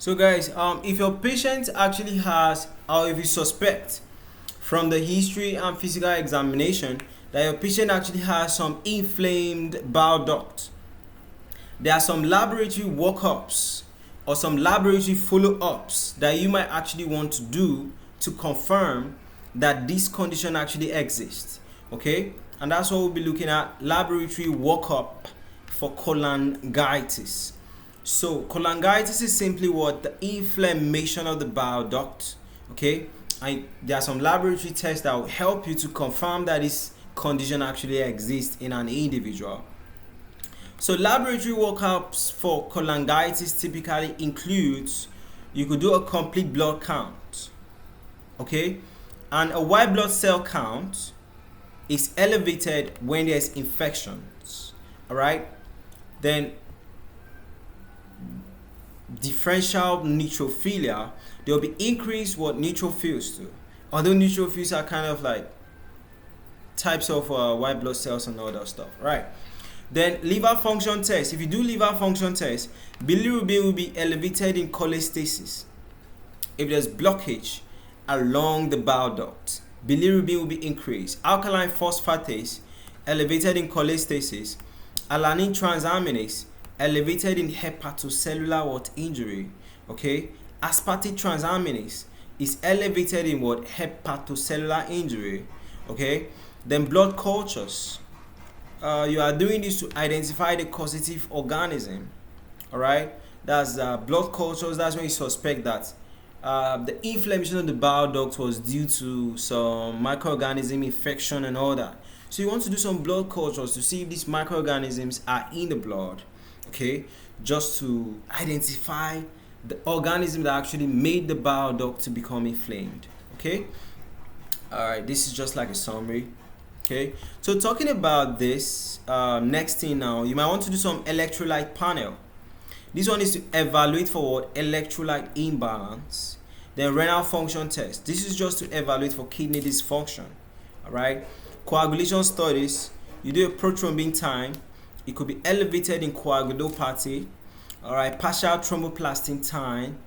So guys, if your patient actually has, or if you suspect from the history and physical examination that your patient actually has some inflamed bile duct, there are some laboratory workups or some laboratory follow-ups that you might actually want to do to confirm that this condition actually exists. Okay, and that's what we'll be looking at: laboratory workup for cholangitis. So cholangitis is simply what? The inflammation of the bile duct. Okay, and there are some laboratory tests that will help you to confirm that this condition actually exists in an individual. So laboratory workups for cholangitis typically includes, you could do a complete blood count, okay, and a white blood cell count is elevated when there's infections. All right, then differential neutrophilia, there will be increased what neutrophils do, although neutrophils are kind of like types of white blood cells and all that stuff, right? Then liver function test. If you do liver function test, bilirubin will be elevated in cholestasis. If there's blockage along the bile duct, bilirubin will be increased. Alkaline phosphatase elevated in cholestasis. Alanine transaminase elevated in hepatocellular what? Injury. Okay, aspartate transaminase is elevated in what? Hepatocellular injury. Okay, then blood cultures. You are doing this to identify the causative organism. All right, that's blood cultures. That's when you suspect that the inflammation of the bile duct was due to some microorganism infection and all that. So you want to do some blood cultures to see if these microorganisms are in the blood. Okay, just to identify the organism that actually made the bile duct to become inflamed. Okay, all right, this is just like a summary. Okay, so talking about this, next thing now, you might want to do some electrolyte panel. This one is to evaluate for what? Electrolyte imbalance. Then renal function test. This is just to evaluate for kidney dysfunction. All right, coagulation studies. You do a prothrombin time. It could be elevated in coagulopathy. All right, partial thromboplastin time.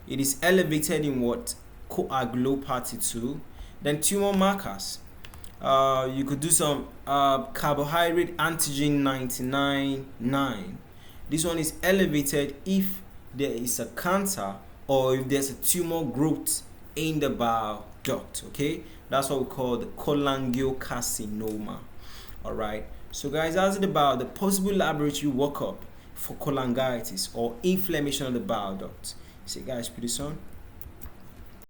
It is elevated in what? Coagulopathy too. Then tumor markers. You could do some carbohydrate antigen 99.9. This one is elevated if there is a cancer or if there's a tumor growth in the bile duct. Okay, that's what we call the cholangiocarcinoma. All right, so guys, that's it about the possible laboratory workup for cholangitis or inflammation of the bile duct. See you guys pretty soon.